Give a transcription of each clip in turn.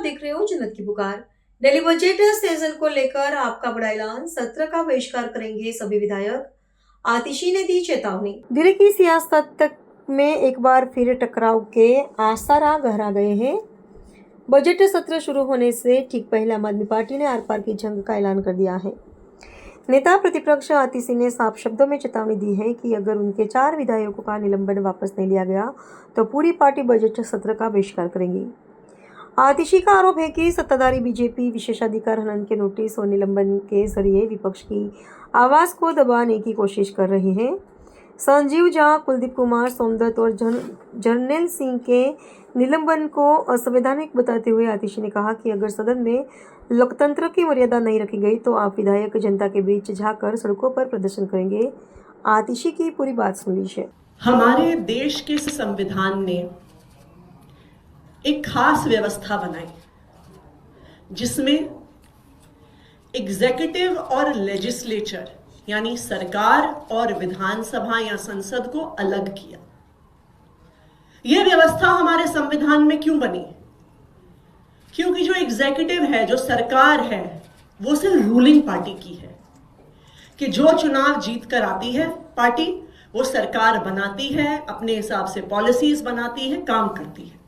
देख रहे हो जन्नत की पुकार। दिल्ली बजट सेशन को लेकर आपका बड़ा ऐलान, सत्र का बहिष्कार करेंगे सभी विधायक। आतिशी ने दी चेतावनी। दिल्ली की सियासत में एक बार फिर टकराव के आसार गहरा गए हैं। बजट सत्र शुरू होने से ठीक पहले आम आदमी पार्टी ने आर पार की जंग का ऐलान कर दिया है। नेता प्रतिपक्ष आतिशी ने साफ शब्दों में चेतावनी दी है कि अगर उनके 4 विधायकों का निलंबन वापस नहीं लिया गया तो पूरी पार्टी बजट सत्र का बहिष्कार करेंगी। आतिशी का आरोप है कि सत्ताधारी बीजेपी विशेषाधिकार हनन के नोटिस और निलंबन के जरिए विपक्ष की आवाज को दबाने की कोशिश कर रही है। संजीव झा, कुलदीप कुमार, सोमदत्त और जर्नैल सिंह के निलंबन को असंवैधानिक बताते हुए आतिशी ने कहा कि अगर सदन में लोकतंत्र की मर्यादा नहीं रखी गई तो आप विधायक जनता के बीच जाकर सड़कों पर प्रदर्शन करेंगे। आतिशी की पूरी बात सुन लीजिए। हमारे देश के संविधान ने एक खास व्यवस्था बनाई जिसमें एग्जीक्यूटिव और लेजिस्लेचर यानी सरकार और विधानसभा या संसद को अलग किया। यह व्यवस्था हमारे संविधान में क्यों बनी? क्योंकि जो एग्जीक्यूटिव है, जो सरकार है, वो सिर्फ रूलिंग पार्टी की है कि जो चुनाव जीत कर आती है पार्टी, वो सरकार बनाती है, अपने हिसाब से पॉलिसीज बनाती है, काम करती है।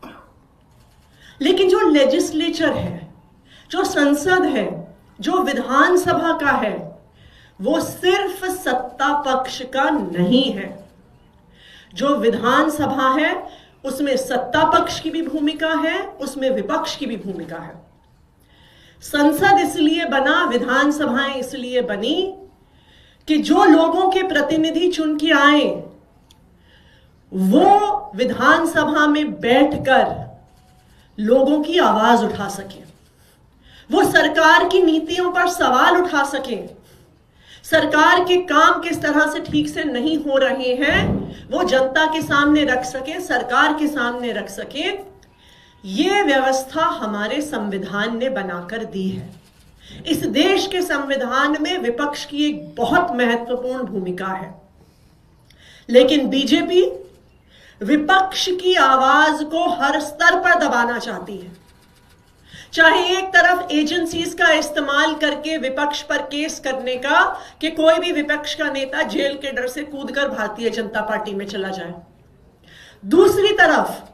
लेकिन जो लेजिस्लेचर है, जो संसद है, जो विधानसभा का है, वो सिर्फ सत्ता पक्ष का नहीं है। जो विधानसभा है उसमें सत्ता पक्ष की भी भूमिका है, उसमें विपक्ष की भी भूमिका है। संसद इसलिए बना, विधानसभाएं इसलिए बनी कि जो लोगों के प्रतिनिधि चुन के आए वो विधानसभा में बैठकर लोगों की आवाज उठा सके, वो सरकार की नीतियों पर सवाल उठा सके, सरकार के काम किस तरह से ठीक से नहीं हो रहे हैं वो जनता के सामने रख सके, सरकार के सामने रख सके। ये व्यवस्था हमारे संविधान ने बनाकर दी है। इस देश के संविधान में विपक्ष की एक बहुत महत्वपूर्ण भूमिका है, लेकिन बीजेपी विपक्ष की आवाज को हर स्तर पर दबाना चाहती है। चाहे एक तरफ एजेंसीज का इस्तेमाल करके विपक्ष पर केस करने का कि कोई भी विपक्ष का नेता जेल के डर से कूदकर भारतीय जनता पार्टी में चला जाए, दूसरी तरफ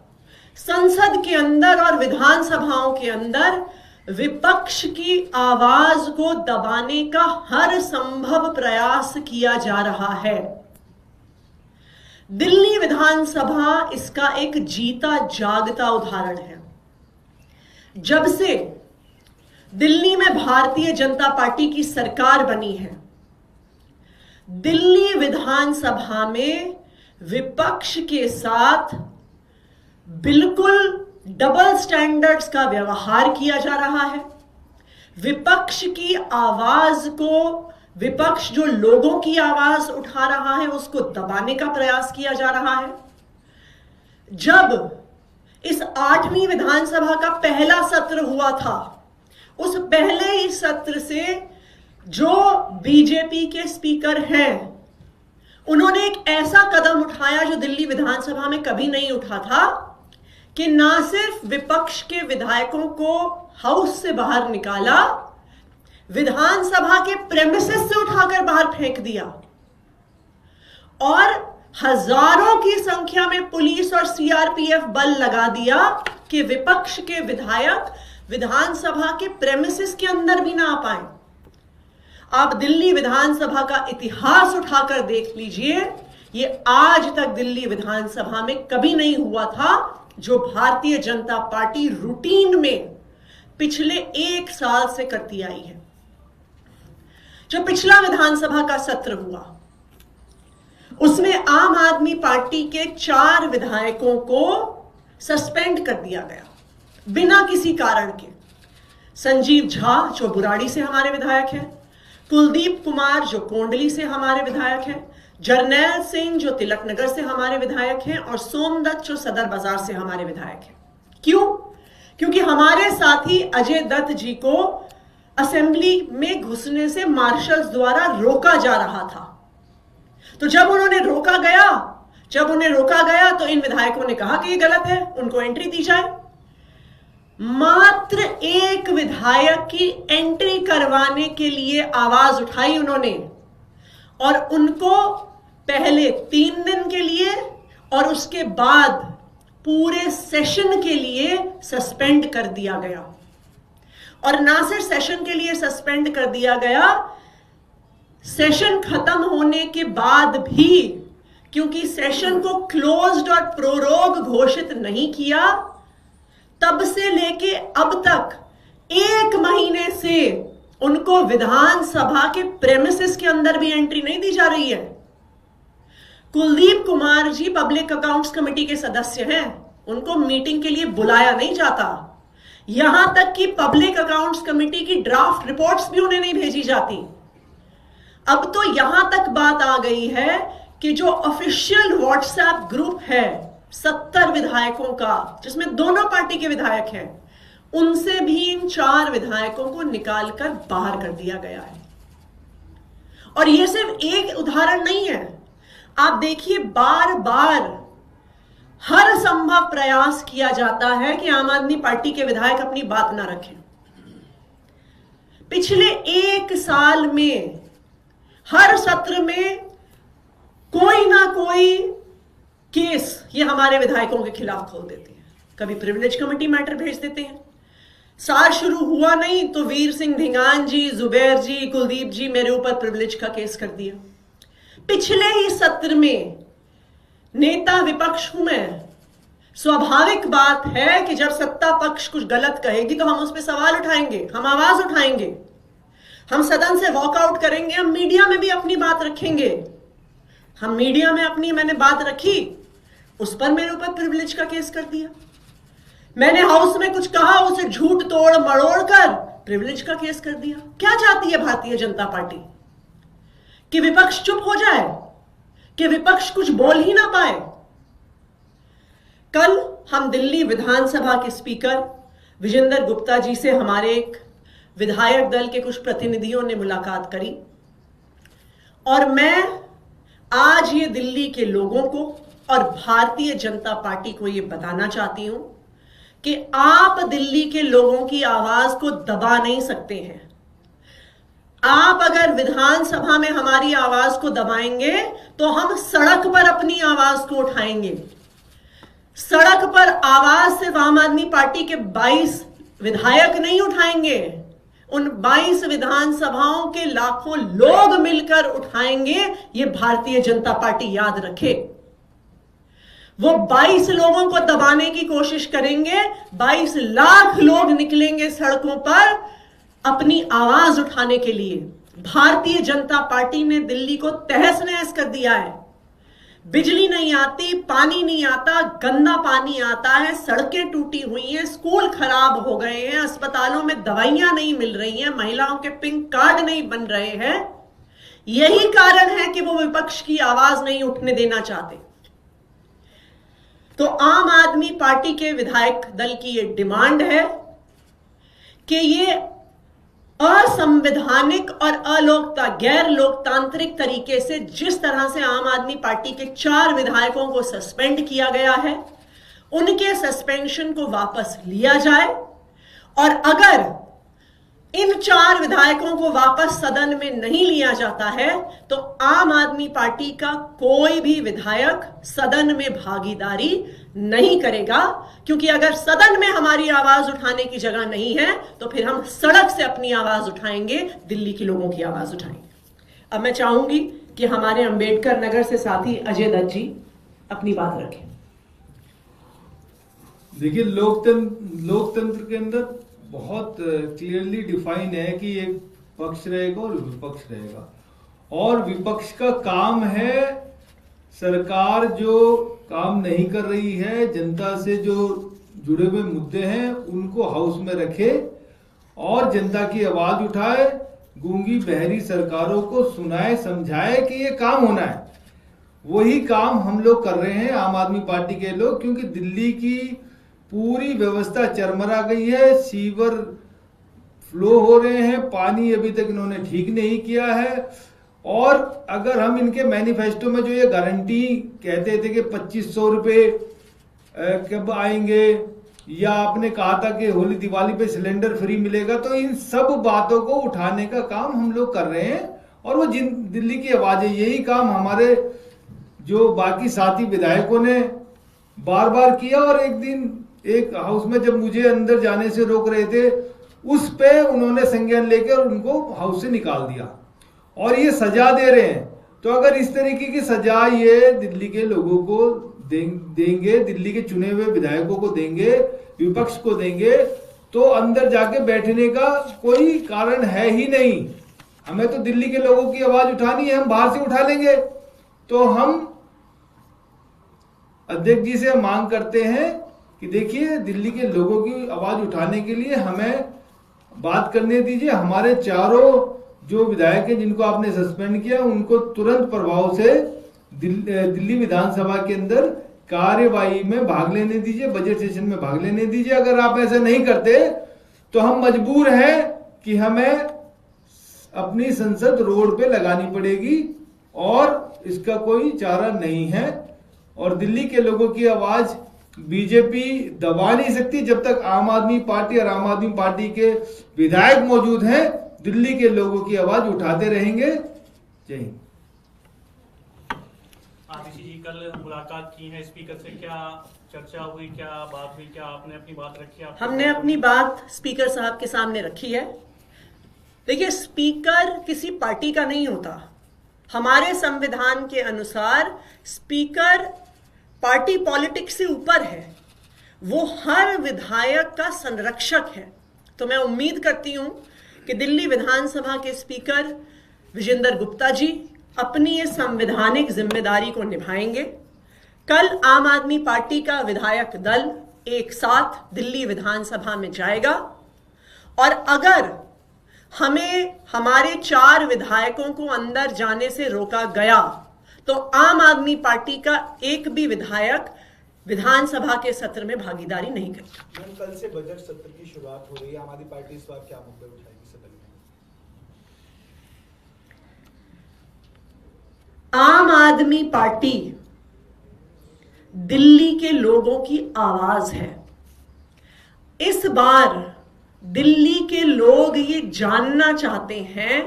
संसद के अंदर और विधानसभाओं के अंदर विपक्ष की आवाज को दबाने का हर संभव प्रयास किया जा रहा है। दिल्ली विधानसभा इसका एक जीता जागता उदाहरण है। जब से दिल्ली में भारतीय जनता पार्टी की सरकार बनी है, दिल्ली विधानसभा में विपक्ष के साथ बिल्कुल डबल स्टैंडर्ड्स का व्यवहार किया जा रहा है। विपक्ष की आवाज को, विपक्ष जो लोगों की आवाज उठा रहा है, उसको दबाने का प्रयास किया जा रहा है। जब इस 8वीं विधानसभा का पहला सत्र हुआ था, उस पहले ही सत्र से जो बीजेपी के स्पीकर हैं, उन्होंने एक ऐसा कदम उठाया जो दिल्ली विधानसभा में कभी नहीं उठा था कि ना सिर्फ विपक्ष के विधायकों को हाउस से बाहर निकाला, विधानसभा के प्रेमिसेस से उठाकर बाहर फेंक दिया और हजारों की संख्या में पुलिस और सीआरपीएफ बल लगा दिया कि विपक्ष के विधायक विधानसभा के प्रेमिसेस के अंदर भी ना आ पाए। आप दिल्ली विधानसभा का इतिहास उठाकर देख लीजिए, ये आज तक दिल्ली विधानसभा में कभी नहीं हुआ था जो भारतीय जनता पार्टी रूटीन में पिछले 1 साल से करती आई है। जो पिछला विधानसभा का सत्र हुआ उसमें आम आदमी पार्टी के 4 विधायकों को सस्पेंड कर दिया गया बिना किसी कारण के। संजीव झा जो बुराड़ी से हमारे विधायक हैं, कुलदीप कुमार जो कोंडली से हमारे विधायक हैं, जर्नैल सिंह जो तिलक नगर से हमारे विधायक हैं और सोमदत्त जो सदर बाजार से हमारे विधायक हैं। क्यों? क्योंकि हमारे साथी अजय दत्त जी को असेंबली में घुसने से मार्शल्स द्वारा रोका जा रहा था। तो जब उन्हें रोका गया तो इन विधायकों ने कहा कि ये गलत है, उनको एंट्री दी जाए। मात्र एक विधायक की एंट्री करवाने के लिए आवाज उठाई उन्होंने, और उनको पहले 3 दिन के लिए और उसके बाद पूरे सेशन के लिए सस्पेंड कर दिया गया। और ना सिर्फ सेशन के लिए सस्पेंड कर दिया गया, सेशन खत्म होने के बाद भी, क्योंकि सेशन को क्लोज्ड और प्रोरोग घोषित नहीं किया, तब से लेके अब तक 1 महीने से उनको विधानसभा के प्रेमिसेस के अंदर भी एंट्री नहीं दी जा रही है। Kuldeep Kumar ji public accounts committee के सदस्य हैं, उनको मीटिंग के लिए बुलाया नहीं जाता। यहां तक कि पब्लिक अकाउंट्स कमेटी की ड्राफ्ट रिपोर्ट्स भी उन्हें नहीं भेजी जाती। अब तो यहां तक बात आ गई है कि जो ऑफिशियल व्हाट्सएप ग्रुप है 70 विधायकों का, जिसमें दोनों पार्टी के विधायक हैं, उनसे भी इन 4 विधायकों को निकालकर बाहर कर दिया गया है। और यह सिर्फ एक उदाहरण नहीं है, आप देखिए बार बार हर संभव प्रयास किया जाता है कि आम आदमी पार्टी के विधायक अपनी बात ना रखें। पिछले 1 साल में हर सत्र में कोई ना कोई केस ये हमारे विधायकों के खिलाफ खोल देते हैं। कभी प्रिविलेज कमेटी मैटर भेज देते हैं, साल शुरू हुआ नहीं तो वीर सिंह धिंगान जी, जुबैर जी, कुलदीप जी मेरे ऊपर प्रिविलेज का केस कर दिया। पिछले ही सत्र में नेता विपक्ष हूं मैं, स्वाभाविक बात है कि जब सत्ता पक्ष कुछ गलत कहेगी तो हम उस पर सवाल उठाएंगे, हम आवाज उठाएंगे, हम सदन से वॉकआउट करेंगे, हम मीडिया में भी अपनी बात रखेंगे। हम मीडिया में अपनी मैंने बात रखी, उस पर मेरे ऊपर प्रिविलेज का केस कर दिया। मैंने हाउस में कुछ कहा, उसे झूठ तोड़ मरोड़ कर प्रिविलेज का केस कर दिया। क्या चाहती है भारतीय जनता पार्टी? कि विपक्ष चुप हो जाए, कि विपक्ष कुछ बोल ही ना पाए? कल हम दिल्ली विधानसभा के स्पीकर विजेंद्र गुप्ता जी से हमारे एक विधायक दल के कुछ प्रतिनिधियों ने मुलाकात करी, और मैं आज ये दिल्ली के लोगों को और भारतीय जनता पार्टी को ये बताना चाहती हूं कि आप दिल्ली के लोगों की आवाज को दबा नहीं सकते हैं। आप अगर विधानसभा में हमारी आवाज को दबाएंगे तो हम सड़क पर अपनी आवाज को उठाएंगे। सड़क पर आवाज सिर्फ आम आदमी पार्टी के 22 विधायक नहीं उठाएंगे, उन 22 विधानसभाओं के लाखों लोग मिलकर उठाएंगे। ये भारतीय जनता पार्टी याद रखे। वो 22 लोगों को दबाने की कोशिश करेंगे, 22 लाख लोग निकलेंगे सड़कों पर अपनी आवाज उठाने के लिए। भारतीय जनता पार्टी ने दिल्ली को तहस नहस कर दिया है। बिजली नहीं आती, पानी नहीं आता, गंदा पानी आता है, सड़कें टूटी हुई हैं, स्कूल खराब हो गए हैं, अस्पतालों में दवाइयां नहीं मिल रही हैं, महिलाओं के पिंक कार्ड नहीं बन रहे हैं। यही कारण है कि वो विपक्ष की आवाज नहीं उठने देना चाहते। तो आम आदमी पार्टी के विधायक दल की ये डिमांड है कि ये असंवैधानिक और गैर लोकतांत्रिक तरीके से जिस तरह से आम आदमी पार्टी के 4 विधायकों को सस्पेंड किया गया है, उनके सस्पेंशन को वापस लिया जाए। और अगर इन 4 विधायकों को वापस सदन में नहीं लिया जाता है तो आम आदमी पार्टी का कोई भी विधायक सदन में भागीदारी नहीं करेगा, क्योंकि अगर सदन में हमारी आवाज उठाने की जगह नहीं है तो फिर हम सड़क से अपनी आवाज उठाएंगे, दिल्ली के लोगों की आवाज उठाएंगे। अब मैं चाहूंगी कि हमारे अंबेडकर नगर से साथी अजय दत्त जी अपनी बात रखें। देखिए, लोकतंत्र के अंदर बहुत क्लियरली डिफाइन है कि एक पक्ष रहेगा और विपक्ष रहेगा, और विपक्ष का काम है सरकार जो काम नहीं कर रही है, जनता से जो जुड़े हुए मुद्दे हैं उनको हाउस में रखे और जनता की आवाज उठाए, गूंगी बहरी सरकारों को सुनाए, समझाए कि ये काम होना है। वही काम हम लोग कर रहे हैं, आम आदमी पार्टी के लोग, क्योंकि दिल्ली की पूरी व्यवस्था चरमरा गई है। सीवर फ्लो हो रहे हैं, पानी अभी तक इन्होंने ठीक नहीं किया है। और अगर हम इनके मैनिफेस्टो में जो ये गारंटी कहते थे कि 2500 रुपये कब आएंगे या आपने कहा था कि होली दिवाली पे सिलेंडर फ्री मिलेगा, तो इन सब बातों को उठाने का काम हम लोग कर रहे हैं। और वो जिन दिल्ली की आवाज है, यही काम हमारे जो बाकी साथी विधायकों ने बार बार किया। और एक दिन एक हाउस में जब मुझे अंदर जाने से रोक रहे थे, उस पे उन्होंने संज्ञान लेकर उनको हाउस से निकाल दिया और ये सजा दे रहे हैं। तो अगर इस तरीके की सजा ये दिल्ली के लोगों को देंगे, दिल्ली के चुने हुए विधायकों को देंगे, विपक्ष को देंगे, तो अंदर जाके बैठने का कोई कारण है ही नहीं। हमें तो दिल्ली के लोगों की आवाज उठानी है, हम बाहर से उठा लेंगे। तो हम अध्यक्ष जी से मांग करते हैं कि देखिए, दिल्ली के लोगों की आवाज उठाने के लिए हमें बात करने दीजिए। हमारे चारों जो विधायक हैं जिनको आपने सस्पेंड किया, उनको तुरंत प्रभाव से दिल्ली विधानसभा के अंदर कार्यवाही में भाग लेने दीजिए, बजट सेशन में भाग लेने दीजिए। अगर आप ऐसा नहीं करते तो हम मजबूर हैं कि हमें अपनी संसद रोड पे लगानी पड़ेगी और इसका कोई चारा नहीं है। और दिल्ली के लोगों की आवाज बीजेपी दबा नहीं सकती। जब तक आम आदमी पार्टी और आम आदमी पार्टी के विधायक मौजूद हैं, दिल्ली के लोगों की आवाज उठाते रहेंगे। जय हिंद। आतिशी जी, कल मुलाकात की है स्पीकर से, क्या चर्चा हुई, क्या बात हुई, क्या आपने अपनी बात रखी? हमने अपनी बात स्पीकर साहब के सामने रखी है। देखिए, स्पीकर किसी पार्टी का नहीं होता। हमारे संविधान के अनुसार स्पीकर पार्टी पॉलिटिक्स से ऊपर है, वो हर विधायक का संरक्षक है। तो मैं उम्मीद करती हूं कि दिल्ली विधानसभा के स्पीकर विजेंद्र गुप्ता जी अपनी इस संवैधानिक जिम्मेदारी को निभाएंगे। कल आम आदमी पार्टी का विधायक दल एक साथ दिल्ली विधानसभा में जाएगा और अगर हमें हमारे 4 विधायकों को अंदर जाने से रोका गया तो आम आदमी पार्टी का एक भी विधायक विधानसभा के सत्र में भागीदारी नहीं करेगा। मैम, कल से बजट सत्र की शुरुआत हो रही है, आम आदमी पार्टी इस बार क्या मुद्दे उठाएगी सदन में? आम आदमी पार्टी दिल्ली के लोगों की आवाज है। इस बार दिल्ली के लोग ये जानना चाहते हैं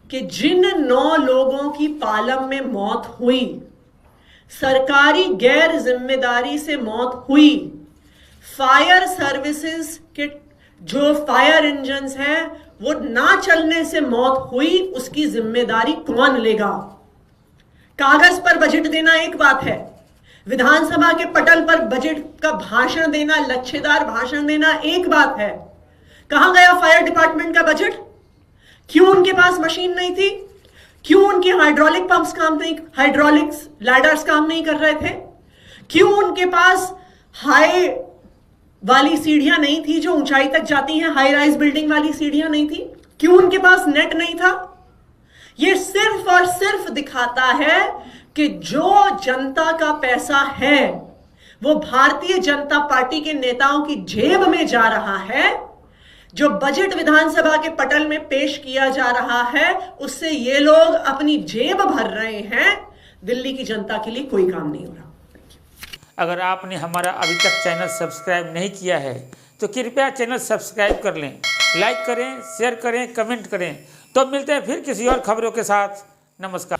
कि जिन 9 लोगों की पालम में मौत हुई, सरकारी गैर जिम्मेदारी से मौत हुई, फायर सर्विसेज के जो फायर इंजन्स हैं वो ना चलने से मौत हुई, उसकी जिम्मेदारी कौन लेगा? कागज पर बजट देना एक बात है, विधानसभा के पटल पर बजट का भाषण देना, लच्छेदार भाषण देना एक बात है। कहां गया फायर डिपार्टमेंट का बजट? क्यों उनके पास मशीन नहीं थी? क्यों उनके हाइड्रोलिक पंप्स काम नहीं, हाइड्रोलिक्स लैडर्स काम नहीं कर रहे थे? क्यों उनके पास हाई वाली सीढ़ियां नहीं थी जो ऊंचाई तक जाती हैं, हाई राइज बिल्डिंग वाली सीढ़ियां नहीं थी? क्यों उनके पास नेट नहीं था? यह सिर्फ और सिर्फ दिखाता है कि जो जनता का पैसा है वो भारतीय जनता पार्टी के नेताओं की जेब में जा रहा है। जो बजट विधानसभा के पटल में पेश किया जा रहा है उससे ये लोग अपनी जेब भर रहे हैं, दिल्ली की जनता के लिए कोई काम नहीं हो रहा। अगर आपने हमारा अभी तक चैनल सब्सक्राइब नहीं किया है तो कृपया चैनल सब्सक्राइब कर लें, लाइक करें, शेयर करें, कमेंट करें। तो मिलते हैं फिर किसी और खबरों के साथ। नमस्कार।